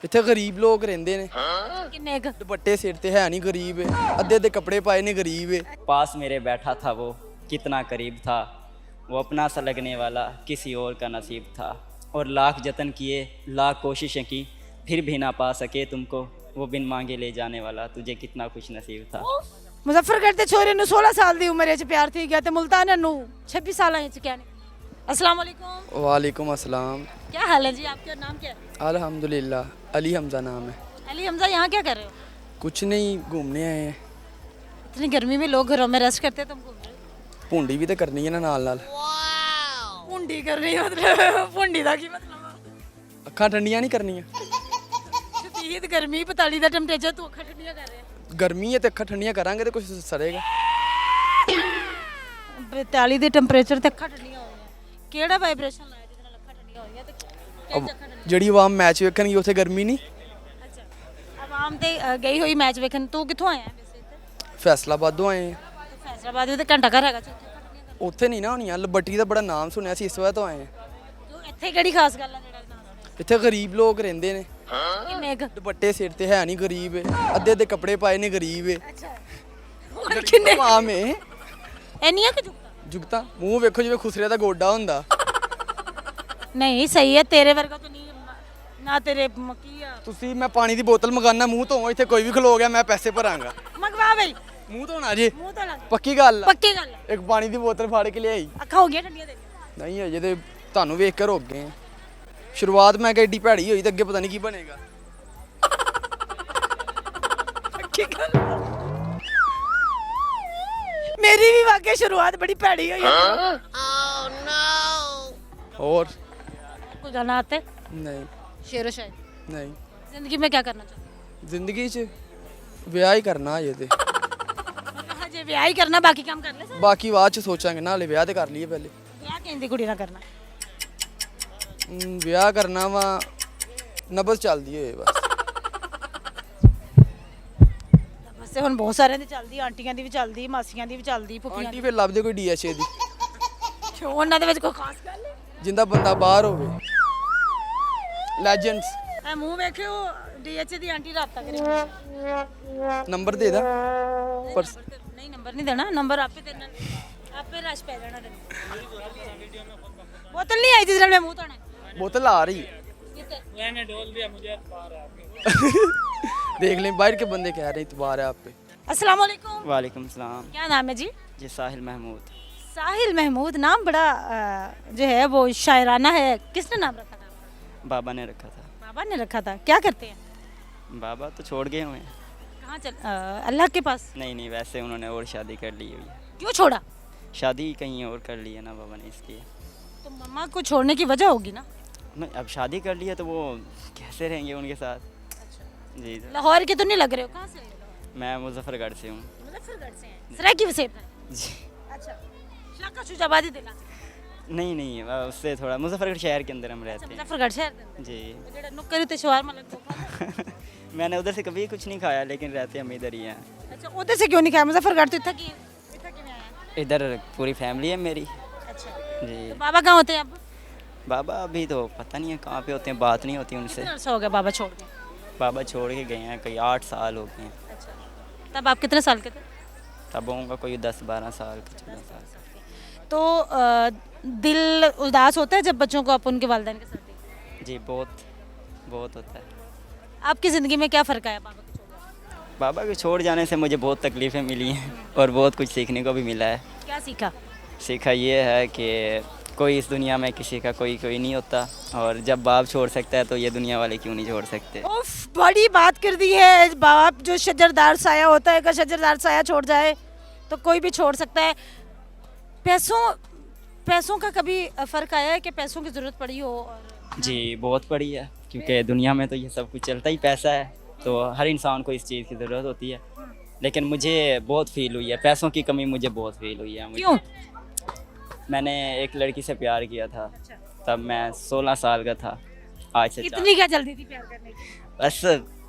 ਇੱਥੇ ਗਰੀਬ ਲੋਕ ਰਹਿੰਦੇ ਨੇ किन्ने क? ਦੁਪੱਟੇ ਸਿਰ ਤੇ ਹੈ ਨਹੀਂ ਗਰੀਬ ਅੱਧੇ ਅੱਧੇ ਕੱਪੜੇ ਪਾਏ ਨੇ ਗਰੀਬ पास मेरे बैठा था वो कितना करीब था वो अपना सा लगने वाला किसी और का नसीब था और लाख जतन किए लाख कोशिशें की फिर भी ना पा सके तुमको वो बिन मांगे ले जाने वाला तुझे कितना खुश नसीब था। मुजफ्फरगढ़ ਦੇ ਛੋਰੇ ਨੂੰ 16 ਸਾਲ ਦੀ ਉਮਰ ਵਿੱਚ ਪਿਆਰ ਥੀ ਗਿਆ ਤੇ ਮੁਲਤਾਨ ਨੂੰ 26 ਸਾਲਾਂ ਵਿੱਚ ਕਿਹਾ ਨੇ। अस्सलाम वालेकुम। वालेकुम अस्सलाम। क्या हाल है जी, आपका नाम क्या है? अल्हम्दुलिल्लाह अली हमजा नाम है। अली हमजा, यहाँ क्या कर रहे हो? कुछ नहीं घूमने आए हैं। इतनी गर्मी में लोग घरों में रेस्ट करते हैं, तुम घूम रहे हो? ਭੁੰਡੀ ਵੀ ਤਾਂ ਕਰਨੀ ਹੈ ਨਾ ਨਾਲ ਨਾਲ। ਭੁੰਡੀ ਕਰ ਰਹੀ मतलब ਭੁੰਡੀ ਦਾ ਕੀ मतलब? ਅੱਖਾਂ ਠੰਡੀਆਂ ਨਹੀਂ ਕਰਨੀਆਂ। ਸ਼ਦੀਦ ਗਰਮੀ 45 ਦਾ ਟੈਂਪਰੇਚਰ, ਤੂੰ ਅੱਖਾਂ ਠੰਡੀਆਂ ਕਰ ਰਿਹਾ। ਗਰਮੀ ਹੈ ਤੇ ਅੱਖਾਂ ਠੰਡੀਆਂ ਕਰਾਂਗੇ ਤੇ ਕੁਝ ਸਰੇਗਾ। 42 ਦੇ ਟੈਂਪਰੇਚਰ ਤੇ ਅੱਖਾਂ ਠੰਡੀਆਂ ਹੋ ਗਈਆਂ। ਕਿਹੜਾ ਵਾਈਬ੍ਰੇਸ਼ਨ ਲਾਇਆ ਜਿਹਦੇ ਨਾਲ ਅੱਖਾਂ ਠੰਡੀਆਂ ਹੋ ਗਈਆਂ ਤੇ ਕਿਹੜੀ ਅੱਖਾਂ ਠੰਡੀਆਂ? ਜਿਹੜੀ ਆਵਾਮ ਮੈਚ ਵੇਖਣਗੀ ਉੱਥੇ ਗਰਮੀ ਨਹੀਂ। ਅੱਛਾ, ਆਵਾਮ ਤੇ ਗਈ ਹੋਈ ਮੈਚ ਵੇਖਣ। ਤੂੰ ਕਿੱਥੋਂ ਆਇਆ ਵੈਸੇ ਇੱਥੇ? ਫੈਸਲਾਬਾਦੋਂ ਆਏ ਹਾਂ। ਤੇ ਫੈਸਲਾਬਾਦ ਵਿੱਚ ਘੰਟਾ ਘਰ ਹੈਗਾ ਸੀ, ਉੱਥੇ ਅੱਖਾਂ ਠੰਡੀਆਂ ਕਰ। ਉੱਥੇ ਨਹੀਂ ਨਾ ਹੋਣੀਆਂ। ਲਬੱਟੀ ਦਾ ਬੜਾ ਨਾਮ ਸੁਣਿਆ ਸੀ, ਇਸ ਵਾਰ ਤੋਂ ਆਏ ਹਾਂ। ਤੂੰ ਇੱਥੇ ਕਿਹੜੀ ਖਾਸ ਗੱਲ ਆ ਜਿਹੜਾ ਨਾ? ਇੱਥੇ ਗਰੀਬ ਲੋਕ ਰਹਿੰਦੇ ਨੇ ਕਿੰਨੇ ਕ? ਦੁਪੱਟੇ ਸਿਰ ਤੇ ਹੈ ਨਹੀਂ ਗਰੀਬ ਅੱਧੇ ਅੱਧੇ ਕੱਪੜੇ ਪਾਏ ਨੇ ਗਰੀਬ ਅੱਛਾ, ਹੋਰ ਕਿੰਨੇ ਆਮ ਹੈ ਇੰਨੀਆਂ ਕਿ ਜੁਗਤਾ? ਜੁਗਤਾ ਮੂੰਹ ਵੇਖੋ ਜਿਵੇਂ ਖੁਸਰੇ ਦਾ ਗੋਡਾ ਹੁੰਦਾ। ਨਹੀਂ ਸਹੀ ਹੈ, ਤੇਰੇ ਵਰਗਾ ਤਾਂ ਨਹੀਂ ਨਾ। ਤੇਰੇ ਕੀ ਆ? ਤੁਸੀਂ ਮੈਂ ਪਾਣੀ ਦੀ ਬੋਤਲ ਮੰਗਾਨਾ ਮੂੰਹ ਧੋਵਾਂ, ਇੱਥੇ ਕੋਈ ਵੀ ਖਲੋ ਗਿਆ ਮੈਂ ਪੈਸੇ ਭਰਾਂਗਾ। ਮੰਗਵਾ ਬਈ, ਮੂੰਹ ਧੋਣਾ ਜੀ ਮੂੰਹ ਤੋਂ ਲੱਗ। ਪੱਕੀ ਗੱਲ ਆ। ਪੱਕੀ ਗੱਲ ਹੈ। ਇੱਕ ਪਾਣੀ ਦੀ ਬੋਤਲ ਫੜ ਕੇ ਲਿਆਈ। ਅੱਖਾਂ ਹੋ ਗਈਆਂ ਠੰਡੀਆਂ ਤੇਰੀਆਂ? ਨਹੀਂ ਅਜੇ ਤੇ ਤੁਹਾਨੂੰ ਵੇਖ ਕੇ ਰੁਕ ਗਏ ਆ। ਸ਼ੁਰੂਆਤ ਮੈਂ ਕਿਹਾ ਏਡੀ ਭੈੜੀ ਹੋਈ ਤੇ ਅੱਗੇ ਪਤਾ ਨਹੀਂ ਕੀ ਬਣੇਗਾ। ਪੱਕੀ ਗੱਲ। ਮੇਰੀ ਵੀ ਵਾਕਿਆ ਸ਼ੁਰੂਆਤ ਬੜੀ ਭੈੜੀ ਹੋਈ ਹੈ। ਹੋਰ कोई गाना आते? ਨਹੀਂ शेर व शायरी? ਨਹੀਂ जिंदगी में क्या करना चाहते ਜ਼ਿੰਦਗੀ 'ਚ ਵਿਆਹ ਹੀ ਕਰਨਾ ਅਜੇ ਤੇ। हो? हाँ जी, ब्याह ही करना, बाकी काम कर ले सर। ਬਾਕੀ ਬਾਅਦ 'ਚ ਸੋਚਾਂਗੇ ਨਾ, ਹਲੇ ਵਿਆਹ ਤੇ ਕਰ ਲਈਏ ਪਹਿਲੇ। ब्याह कहती कुड़ी ना करना। ਵਿਆਹ ਕਰਨਾ ਵਾ ਨਬਜ਼ ਚੱਲਦੀ ਹੋਏ ਬਸ। ਵੈਸੇ ਹੁਣ ਬਹੁਤ ਸਾਰਿਆਂ ਦੀ ਚੱਲਦੀ, ਆਂਟੀਆਂ ਦੀ ਵੀ ਚੱਲਦੀ, ਮਾਸੀਆਂ ਦੀ ਵੀ ਚੱਲਦੀ, ਫੁੱਫੀਆਂ ਆਂਟੀ ਦੀ। ਫਿਰ ਲੱਭਦੇ ਕੋਈ ਡੀਐਚਏ ਦੀ ਕਿਉਂ, ਉਹਨਾਂ ਦੇ ਵਿੱਚ ਕੋਈ ਖਾਸ ਗੱਲ ਹੈ? ਜਿੰਦਾ ਬੰਦਾ ਬਾਹਰ ਹੋਵੇ। ਲੈਜੈਂਡਸ। ਐ ਮੂੰਹ ਵੇਖਿਓ, ਡੀਐਚਏ ਦੀ ਆਂਟੀ ਰਾਬਤਾ ਕਰੇ। ਨੰਬਰ ਦੇ ਦਾ ਪਰ ਨਹੀਂ, ਨੰਬਰ ਨਹੀਂ ਦੇਣਾ, ਨੰਬਰ ਆਪੇ ਦੇਣਾ, ਆਪੇ ਰਸ਼ ਪੈ ਜਾਣਾ ਤੈਨੂੰ। ਬੋਤਲ ਨਹੀਂ ਆਈ ਜਿਸ ਨਾਲ ਮੈਂ ਮੂੰਹ ਧੋਣਾ। बोतल आ रही है। मैंने डोल दिया मुझे। देख लें बाहर के बंदे कह रहे हैं इतबार है आप पे। अस्सलाम वालेकुम। वालेकुम सलाम। क्या नाम है जी? जी साहिल महमूद। साहिल महमूद, नाम बड़ा जो है वो शायराना है। किसने नाम रखा था? बाबा ने रखा था। बाबा ने रखा था। क्या करते हैं? बाबा तो छोड़ गए हुए हैं। कहाँ चल अल्लाह के पास? नहीं नहीं, वैसे उन्होंने और शादी कर ली हुई है। क्यों छोड़ा? शादी कहीं और कर ली है ना बाबा ने, इसलिए। तो मम्मा को छोड़ने की वजह होगी ना? नहीं, अब शादी कर ली है तो वो कैसे रहेंगे उनके साथ। जी सर। लाहौर के तो नहीं लग रहे हो। कहाँ से हो? मैं मुजफ्फरगढ़ से हूँ। मुजफ्फरगढ़ से हैं। सराय की वसेब है। जी अच्छा, शाका शुजाबादी दिला। नहीं नहीं, उससे थोड़ा मुजफ्फरगढ़ शहर के अंदर हम अच्छा, रहते हैं। मुजफ्फरगढ़ शहर के अंदर। जी तो जेड़ा नुक्कर ते शवारमा लग गया। मैंने उधर से कभी कुछ नहीं खाया, लेकिन रहते हम इधर ही हैं। अच्छा, उधर से क्यों नहीं खाया? मुजफ्फरगढ़ तो इतना की में आया। इधर पूरी फैमिली है मेरी। अच्छा, जी। तो बाबा कहाँ होते हैं अब? बाबा अभी तो पता नहीं है कहाँ पे होते हैं, बात नहीं होती उनसे। कितना अर्सा हो गया बाबा छोड़ के? बाबा छोड़ के गए हैं, कई 8 साल हो गए हैं। अच्छा, तब आप कितने साल के थे? तब होऊंगा कोई 10-12 साल का, 14 साल। तो दिल उदास होता है जब बच्चों को आप उनके वालिदैन के साथ देखते हैं? जी बहुत बहुत होता है। आपकी ज़िंदगी में क्या फ़र्क आया बाबा के छोड़ के? बाबा के छोड़ जाने से मुझे बहुत तकलीफ़ें मिली हैं और बहुत कुछ सीखने को भी मिला है। क्या सीखा? सीखा ये है कि कोई इस दुनिया में किसी का कोई नहीं होता, और जब बाप छोड़ सकता है तो ये दुनिया वाले क्यों नहीं छोड़ सकते। उफ, बड़ी बात कर दी है। बाप जो शजरदार साया होता है, अगर शजरदार साया छोड़ जाए तो कोई भी छोड़ सकता है। पैसों का कभी फ़र्क आया है कि पैसों की ज़रूरत पड़ी हो? और जी बहुत पड़ी है, क्योंकि दुनिया में तो ये सब कुछ चलता ही पैसा है, तो हर इंसान को इस चीज़ की ज़रूरत होती है। लेकिन मुझे बहुत फील हुई है, पैसों की कमी मुझे बहुत फील हुई है। क्यों? मैंने एक लड़की से प्यार किया था, तब मैं 16 साल का था। आज से इतनी क्या जल्दी थी प्यार करने की? बस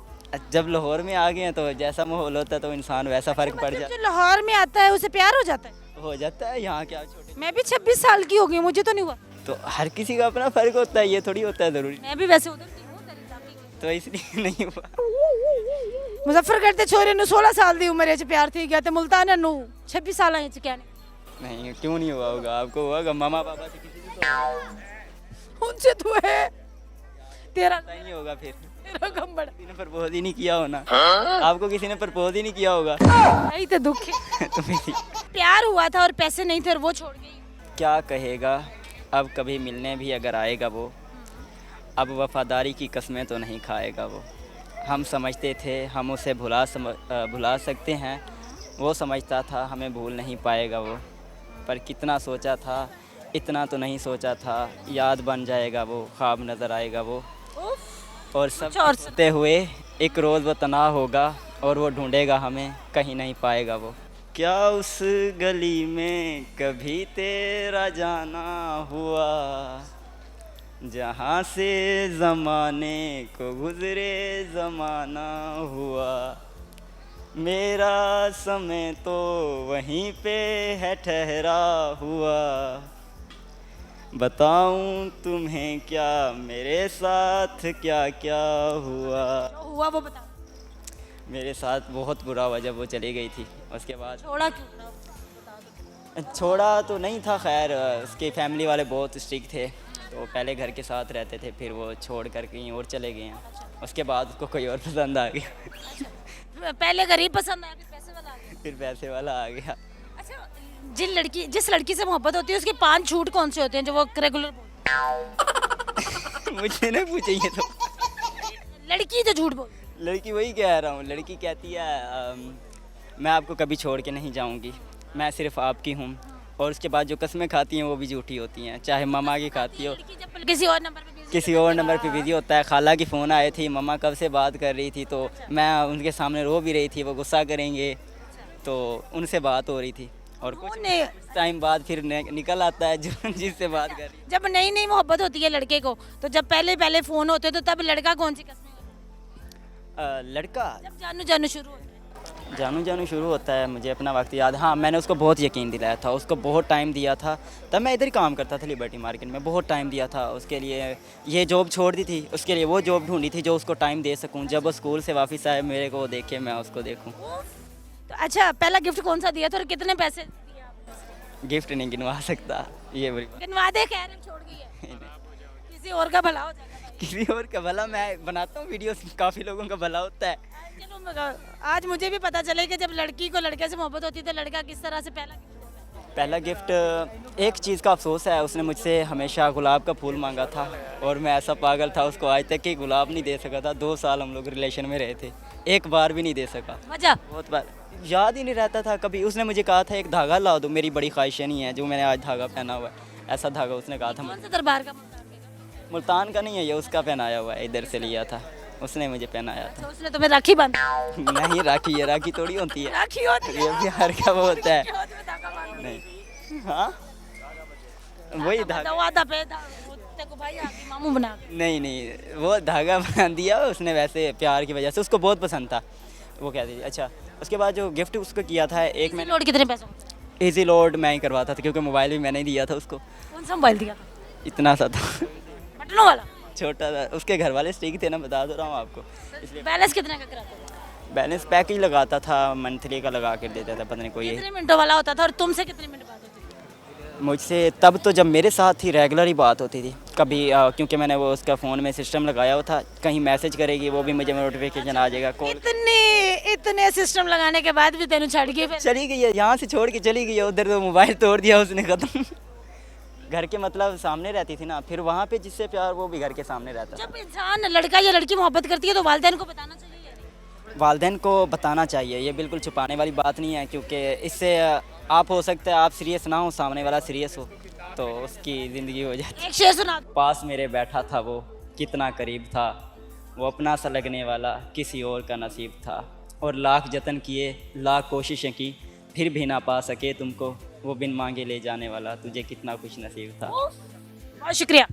जब लाहौर में आ गए हैं तो जैसा माहौल होता है तो इंसान वैसा फ़र्क पड़ जो लाहौर में आता है उसे प्यार हो जाता है? जाता है। यहाँ क्या छोटे, मैं भी 26 साल की हो गई, मुझे तो नहीं हुआ। तो हर किसी का अपना फ़र्क होता है, ये थोड़ी होता है ज़रूरी। मैं भी वैसे उधर की हूँ, तेरी जाति की। तो इसलिए नहीं हुआ। मुजफ्फरगढ़ ते छोरे नु 16 साल दी उम्र च प्यार थी गया ते मुल्तान नु 26 साल च क्या नहीं, क्यों नहीं हुआ होगा, आपको हुआ होगा, मामा पापा से किसी से तो होगा। उनसे तो है तेरा पता ही नहीं होगा फिर, तेरा कम बड़ा किसी ने प्रपोज ही नहीं किया होना। आपको किसी ने प्रपोज ही नहीं किया होगा। यही तो दुख है। तो फिर प्यार हुआ था और पैसे नहीं थे और वो छोड़ गई। क्या कहेगा, अब कभी मिलने भी अगर आएगा वो, अब वफादारी की कस्में तो नहीं खाएगा वो। हम समझते थे हम उसे भुला सकते हैं, वो समझता था हमें भूल नहीं पाएगा वो। पर कितना सोचा था, इतना तो नहीं सोचा था, याद बन जाएगा वो, ख्वाब नज़र आएगा वो। और सब कुछ और सोचते हुए एक रोज़ वो तन्हा होगा और वो ढूंढेगा हमें, कहीं नहीं पाएगा वो। क्या उस गली में कभी तेरा जाना हुआ, जहाँ से ज़माने को गुज़रे ज़माना हुआ। मेरा समय तो वहीं पे है ठहरा हुआ, बताऊं तुम्हें क्या मेरे साथ क्या क्या हुआ। जो हुआ वो बता। मेरे साथ बहुत बुरा हुआ जब वो चली गई थी। उसके बाद छोड़ा क्यों? छोड़ा तो नहीं था, खैर उसके फैमिली वाले बहुत स्ट्रिक्ट थे, तो पहले घर के साथ रहते थे, फिर वो छोड़ कर कहीं और चले गए हैं। उसके बाद उसको कोई और पसंद आ गया। पहले गरीब पसंद आया, फिर पैसे वाला आ गया। फिर पैसे वाला आ गया। अच्छा, जिस लड़की से मोहब्बत होती है उसके 5 झूठ कौन से होते हैं जो वो रेगुलर मुझे नहीं पूछे ये तो। लड़की जो झूठ बोल। लड़की वही कह रहा हूँ, लड़की कहती है मैं आपको कभी छोड़ के नहीं जाऊँगी, मैं सिर्फ आपकी हूँ। और उसके बाद जो कस्में खाती हैं वो भी झूठी होती हैं, चाहे ममा की खाती हो, लड़की जब किसी और नंबर पे किसी और नंबर पे बिजी होता है। खाला की फ़ोन आए थी, मम्मा कब से बात कर रही थी, तो मैं उनके सामने रो भी रही थी, वो गुस्सा करेंगे, तो उनसे बात हो रही थी। और कुछ टाइम बाद फिर निकल आता है जो जिससे बात कर रही। जब नई नई मोहब्बत होती है लड़के को, तो जब पहले फ़ोन होते तो तब लड़का कौन सी कस्में होती है? लड़का जब जानू शुरू होता है। जानू शुरू होता है, मुझे अपना वक्त याद। हाँ, मैंने उसको बहुत यकीन दिलाया था, उसको बहुत टाइम दिया था। तब मैं इधर ही काम करता था लिबर्टी मार्केट में, बहुत टाइम दिया था उसके लिए। ये जॉब छोड़ दी थी, उसके लिए वो जॉब ढूंढी थी जो उसको टाइम दे सकूं। जब वो स्कूल से वापस आए मेरे को देखे, मैं उसको देखूं। तो अच्छा, पहला गिफ्ट कौन सा दिया था और कितने पैसे दिए आपने? गिफ्ट नहीं गिनवा सकता, ये बड़ी गिनवा दे, कह रहे छोड़ गई है। किसी और का भला हो जाएगा। किसी और का भला, मैं बनाता हूँ वीडियो, काफ़ी लोगों का भला होता है। चलो, आज मुझे भी पता चले कि जब लड़की को लड़के से मोहब्बत होती है तो लड़का किस तरह से पहला गिफ्ट एक चीज़ का अफसोस है, उसने मुझसे हमेशा गुलाब का फूल मांगा था और मैं ऐसा पागल था, उसको आज तक कि गुलाब नहीं दे सका था। 2 साल हम लोग रिलेशन में रहे थे, एक बार भी नहीं दे सका। वजह बहुत बार याद ही नहीं रहता था कभी। उसने मुझे कहा था एक धागा ला दो, मेरी बड़ी ख्वाहिशें नहीं है जो मैंने आज धागा पहना हुआ है, ऐसा धागा उसने कहा था। कौन सा दरबार का? मुल्तान का नहीं है ये, उसका पहनाया हुआ है, इधर से लिया था, उसने मुझे पहनाया था। तो उसने तुम्हें राखी बांधा? नहीं, राखी ये राखी थोड़ी होती है, राखी होती है, ये प्यार का वो होता है। धागा बांधा। नहीं, हाँ वही धागा। वादा पे तेको भाई आके मामू बना के। नहीं, वो धागा बांध दिया उसने, वैसे प्यार की वजह से, उसको बहुत पसंद था, वो कहती थी। अच्छा, उसके बाद जो गिफ्ट उसको किया था, एक मैंने लोड कितने पैसों? इजी लोड मैं ही करवाता था, क्योंकि मोबाइल भी मैंने ही दिया था उसको। कौन सा मोबाइल दिया था? इतना सा था, बटनों वाला? छोटा था। उसके घर वाले स्ट्रिक्ट थे ना, बता दो रहा हूँ आपको, इसलिए। बैलेंस कितने का कराता था? बैलेंस पैकेज लगाता था, मंथली का लगा कर देता था, पता नहीं कोई। कितने मिनटों वाला होता था और तुमसे कितने मिनट बात होती थी? मुझसे तब तो जब मेरे साथ थी रेगुलर ही बात होती थी। कभी क्योंकि मैंने वो उसका फ़ोन में सिस्टम लगाया हुआ था, कहीं मैसेज करेगी वो भी मुझे नोटिफिकेशन आ जाएगा, कॉल। इतने सिस्टम लगाने के बाद भी तेनू छड़ गई फिर? चली गई है, यहाँ से छोड़ के चली गई है, उधर तो मोबाइल तोड़ दिया उसने, ख़त्म। घर के मतलब सामने रहती थी ना, फिर वहाँ पे जिससे प्यार वो भी घर के सामने रहता। जब इंसान लड़का या लड़की मोहब्बत करती है तो वालिदैन को बताना चाहिए या नहीं? वालिदैन को बताना चाहिए, ये बिल्कुल छुपाने वाली बात नहीं है, क्योंकि इससे आप हो सकता है आप सीरियस ना हो, सामने वाला सीरियस हो, तो उसकी ज़िंदगी हो जाती है। एक शेर सुना दो। पास मेरे बैठा था वो, कितना करीब था वो, अपना सा लगने वाला किसी और का नसीब था। और लाख जतन किए, लाख कोशिशें की, फिर भी ना पा सके तुमको, वो बिन मांगे ले जाने वाला, तुझे कितना खुश नसीब था। बहुत शुक्रिया।